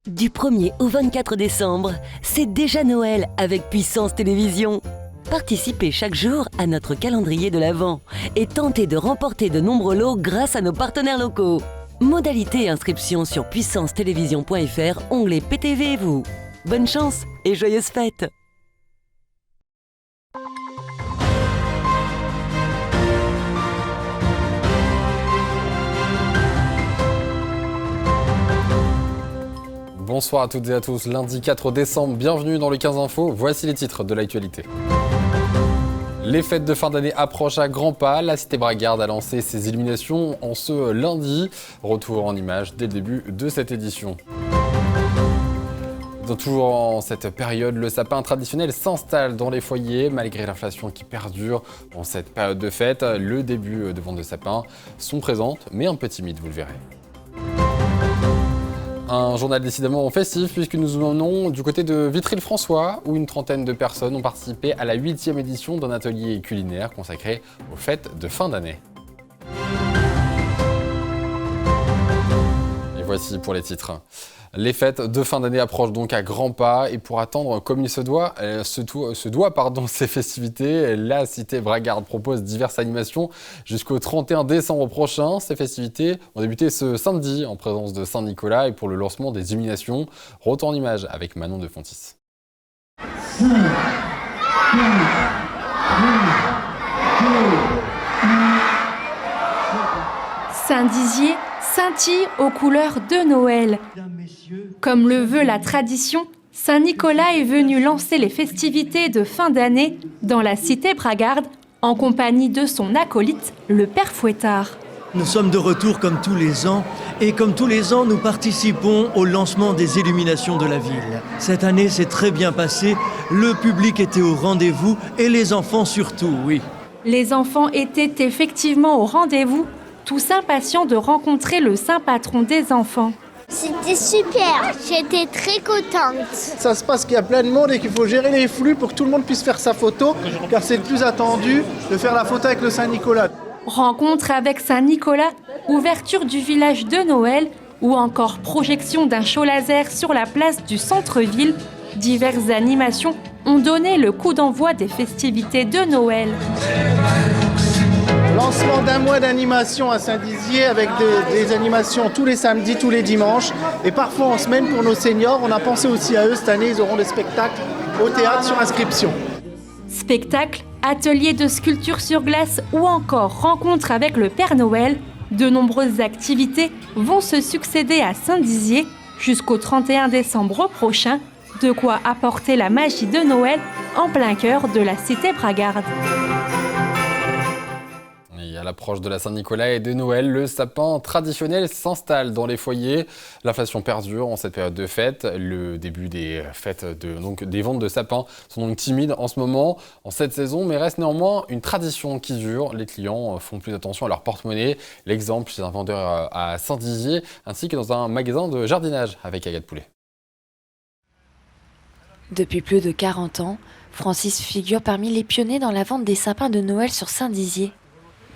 Du 1er au 24 décembre, c'est déjà Noël avec Puissance Télévisions. Participez chaque jour à notre calendrier de l'Avent et tentez de remporter de nombreux lots grâce à nos partenaires locaux. Modalité et inscription sur puissancetélévision.fr, onglet PTV et vous. Bonne chance et joyeuses fêtes! Bonsoir à toutes et à tous, lundi 4 décembre, bienvenue dans le 15 Info, voici les titres de l'actualité. Les fêtes de fin d'année approchent à grands pas, la Cité Bragarde a lancé ses illuminations en ce lundi, retour en images dès le début de cette édition. Toujours en cette période, le sapin traditionnel s'installe dans les foyers, malgré l'inflation qui perdure en cette période de fête. Le début de vente de sapins sont présentes, mais un peu timides, vous le verrez. Un journal décidément festif puisque nous nous menons du côté de Vitry-le-François où une trentaine de personnes ont participé à la 8e édition d'un atelier culinaire consacré aux fêtes de fin d'année. Et voici pour les titres. Les fêtes de fin d'année approchent donc à grands pas et pour attendre comme il se doit ces festivités, la Cité Bragarde propose diverses animations jusqu'au 31 décembre prochain. Ces festivités ont débuté ce samedi en présence de Saint-Nicolas et pour le lancement des illuminations. Retour en image avec Manon de Fontis. Saint-Dizier scintille aux couleurs de Noël. Comme le veut la tradition, Saint-Nicolas est venu lancer les festivités de fin d'année dans la Cité Bragarde en compagnie de son acolyte, le Père Fouettard. Nous sommes de retour comme tous les ans et comme tous les ans, nous participons au lancement des illuminations de la ville. Cette année, c'est très bien passé, le public était au rendez-vous et les enfants surtout, oui. Les enfants étaient effectivement au rendez-vous, tous impatients de rencontrer le saint patron des enfants. C'était super, j'étais très contente. Ça se passe qu'il y a plein de monde et qu'il faut gérer les flux pour que tout le monde puisse faire sa photo, car c'est le plus attendu de faire la photo avec le Saint-Nicolas. Rencontre avec Saint-Nicolas, ouverture du village de Noël ou encore projection d'un show laser sur la place du centre-ville, diverses animations ont donné le coup d'envoi des festivités de Noël. Lancement d'un mois d'animation à Saint-Dizier avec des animations tous les samedis, tous les dimanches et parfois en semaine pour nos seniors. On a pensé aussi à eux cette année, ils auront des spectacles au théâtre sur inscription. Spectacles, ateliers de sculpture sur glace ou encore rencontres avec le Père Noël, de nombreuses activités vont se succéder à Saint-Dizier jusqu'au 31 décembre prochain, de quoi apporter la magie de Noël en plein cœur de la Cité Bragarde. À l'approche de la Saint-Nicolas et de Noël, le sapin traditionnel s'installe dans les foyers. L'inflation perdure en cette période de fête. Le début des fêtes, des ventes de sapins sont donc timides en ce moment, en cette saison, mais reste néanmoins une tradition qui dure. Les clients font plus attention à leur porte-monnaie. L'exemple chez un vendeur à Saint-Dizier, ainsi que dans un magasin de jardinage avec Agathe Poulet. Depuis plus de 40 ans, Francis figure parmi les pionniers dans la vente des sapins de Noël sur Saint-Dizier.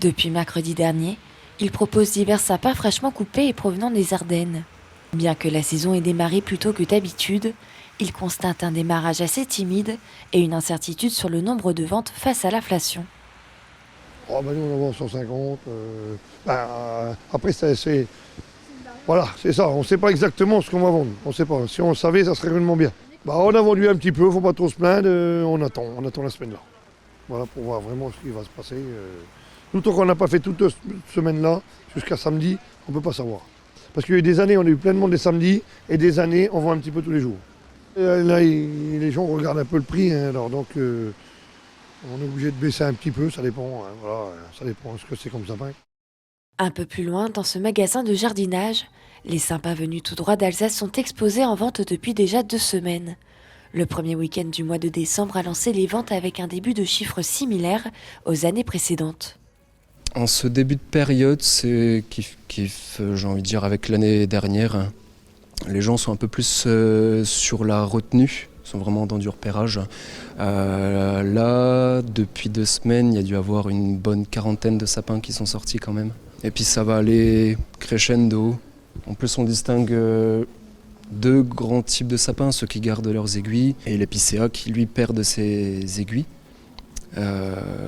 Depuis mercredi dernier, il propose divers sapins fraîchement coupés et provenant des Ardennes. Bien que la saison ait démarré plus tôt que d'habitude, il constate un démarrage assez timide et une incertitude sur le nombre de ventes face à l'inflation. Oh ben nous on en vend 150. Après voilà, c'est ça, on ne sait pas exactement ce qu'on va vendre. On ne sait pas. Si on le savait, ça serait réellement bien. On a vendu un petit peu, il ne faut pas trop se plaindre, on attend la semaine-là. Voilà, pour voir vraiment ce qui va se passer. Nous, tant qu'on n'a pas fait toute cette semaine-là, jusqu'à samedi, on ne peut pas savoir. Parce qu'il y a eu des années, on a eu plein de monde les samedis, et des années, on vend un petit peu tous les jours. Là, les gens regardent un peu le prix, alors donc on est obligé de baisser un petit peu, ça dépend. Voilà, ça dépend de ce que c'est comme sapin. Un peu plus loin, dans ce magasin de jardinage, les sapins venus tout droit d'Alsace sont exposés en vente depuis déjà 2 semaines. Le premier week-end du mois de décembre a lancé les ventes avec un début de chiffres similaires aux années précédentes. En ce début de période, c'est kiff, j'ai envie de dire, avec l'année dernière. Les gens sont un peu plus sur la retenue, sont vraiment dans du repérage. Là, depuis 2 semaines, il y a dû avoir une bonne quarantaine de sapins qui sont sortis quand même. Et puis ça va aller crescendo. En plus, on distingue deux grands types de sapins, ceux qui gardent leurs aiguilles et l'épicéa qui lui perd ses aiguilles.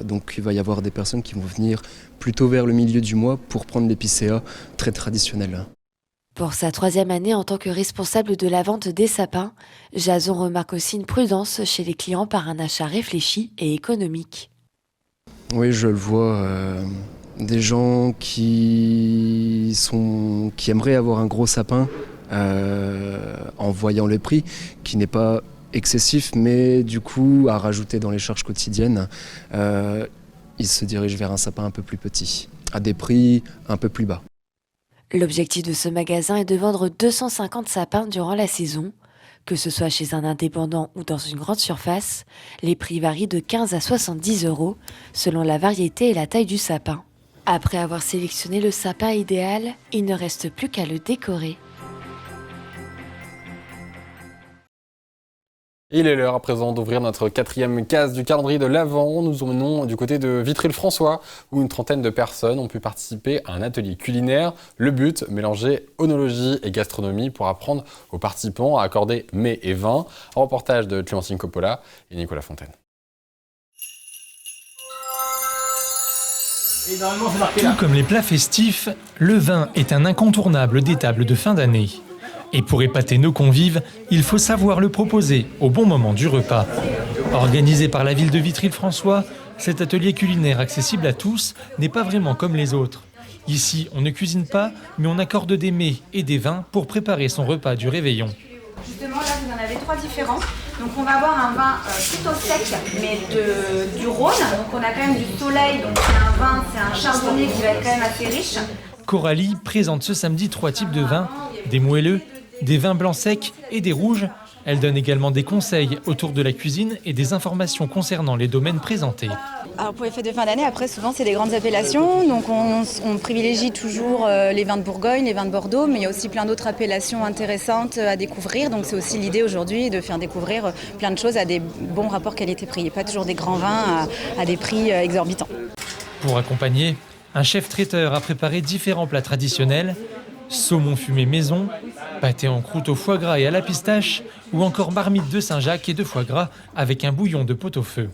Donc il va y avoir des personnes qui vont venir plutôt vers le milieu du mois pour prendre l'épicéa très traditionnel. Pour sa 3e année en tant que responsable de la vente des sapins, Jason remarque aussi une prudence chez les clients par un achat réfléchi et économique. Oui, je le vois. Des gens qui aimeraient avoir un gros sapin en voyant le prix, qui n'est pas excessif, mais du coup, à rajouter dans les charges quotidiennes, ils se dirigent vers un sapin un peu plus petit, à des prix un peu plus bas. L'objectif de ce magasin est de vendre 250 sapins durant la saison. Que ce soit chez un indépendant ou dans une grande surface, les prix varient de 15 à 70 € selon la variété et la taille du sapin. Après avoir sélectionné le sapin idéal, il ne reste plus qu'à le décorer. Il est l'heure à présent d'ouvrir notre 4e case du calendrier de l'Avent. Nous emmenons du côté de Vitry-le-François où une trentaine de personnes ont pu participer à un atelier culinaire. Le but, mélanger œnologie et gastronomie pour apprendre aux participants à accorder mets et vins. Un reportage de Clémentine Coppola et Nicolas Fontaine. Tout comme les plats festifs, le vin est un incontournable des tables de fin d'année. Et pour épater nos convives, il faut savoir le proposer au bon moment du repas. Organisé par la ville de Vitry-le-François, cet atelier culinaire accessible à tous n'est pas vraiment comme les autres. Ici, on ne cuisine pas, mais on accorde des mets et des vins pour préparer son repas du réveillon. Justement, là, vous en avez 3 différents. Donc, on va avoir un vin plutôt sec, mais du Rhône. Donc, on a quand même du Soleil. Donc, c'est un chardonnay qui va être quand même assez riche. Coralie présente ce samedi 3 types de vins, des moelleux, des vins blancs secs et des rouges. Elle donne également des conseils autour de la cuisine et des informations concernant les domaines présentés. Alors pour les fêtes de fin d'année, après souvent c'est des grandes appellations, donc on privilégie toujours les vins de Bourgogne, les vins de Bordeaux, mais il y a aussi plein d'autres appellations intéressantes à découvrir, donc c'est aussi l'idée aujourd'hui de faire découvrir plein de choses à des bons rapports qualité-prix, et pas toujours des grands vins à des prix exorbitants. Pour accompagner, un chef traiteur a préparé différents plats traditionnels, saumon fumé maison, pâté en croûte au foie gras et à la pistache, ou encore marmite de Saint-Jacques et de foie gras avec un bouillon de pot-au-feu.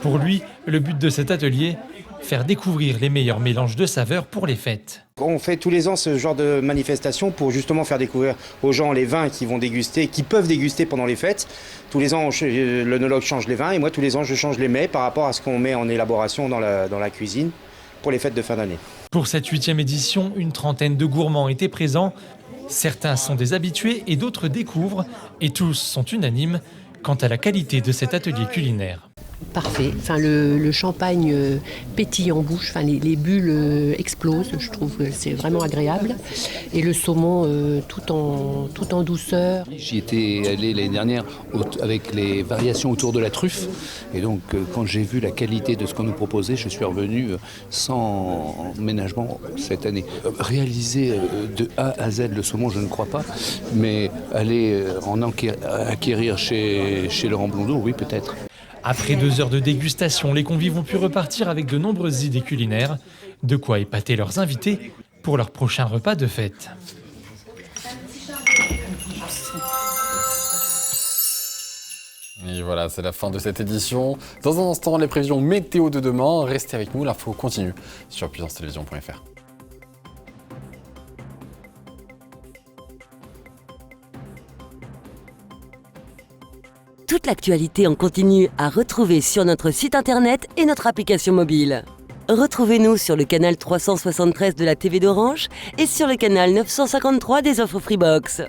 Pour lui, le but de cet atelier, faire découvrir les meilleurs mélanges de saveurs pour les fêtes. On fait tous les ans ce genre de manifestation pour justement faire découvrir aux gens les vins qu'ils vont déguster, qui peuvent déguster pendant les fêtes. Tous les ans, l'œnologue change les vins et moi tous les ans je change les mets par rapport à ce qu'on met en élaboration dans la cuisine pour les fêtes de fin d'année. Pour cette 8e édition, une trentaine de gourmands étaient présents. Certains sont des habitués et d'autres découvrent, et tous sont unanimes quant à la qualité de cet atelier culinaire. Parfait, enfin, le champagne pétille en bouche, enfin, les bulles explosent, je trouve que c'est vraiment agréable. Et le saumon tout en douceur. J'y étais allé l'année dernière avec les variations autour de la truffe. Et donc quand j'ai vu la qualité de ce qu'on nous proposait, je suis revenu sans ménagement cette année. Réaliser de A à Z le saumon, je ne crois pas. Mais aller en acquérir chez Laurent Blondeau, oui peut-être. Après 2 heures de dégustation, les convives ont pu repartir avec de nombreuses idées culinaires, de quoi épater leurs invités pour leur prochain repas de fête. Et voilà, c'est la fin de cette édition. Dans un instant, les prévisions météo de demain. Restez avec nous, l'info continue sur puissancetélévision.fr. Toute l'actualité en continu à retrouver sur notre site internet et notre application mobile. Retrouvez-nous sur le canal 373 de la TV d'Orange et sur le canal 953 des offres Freebox.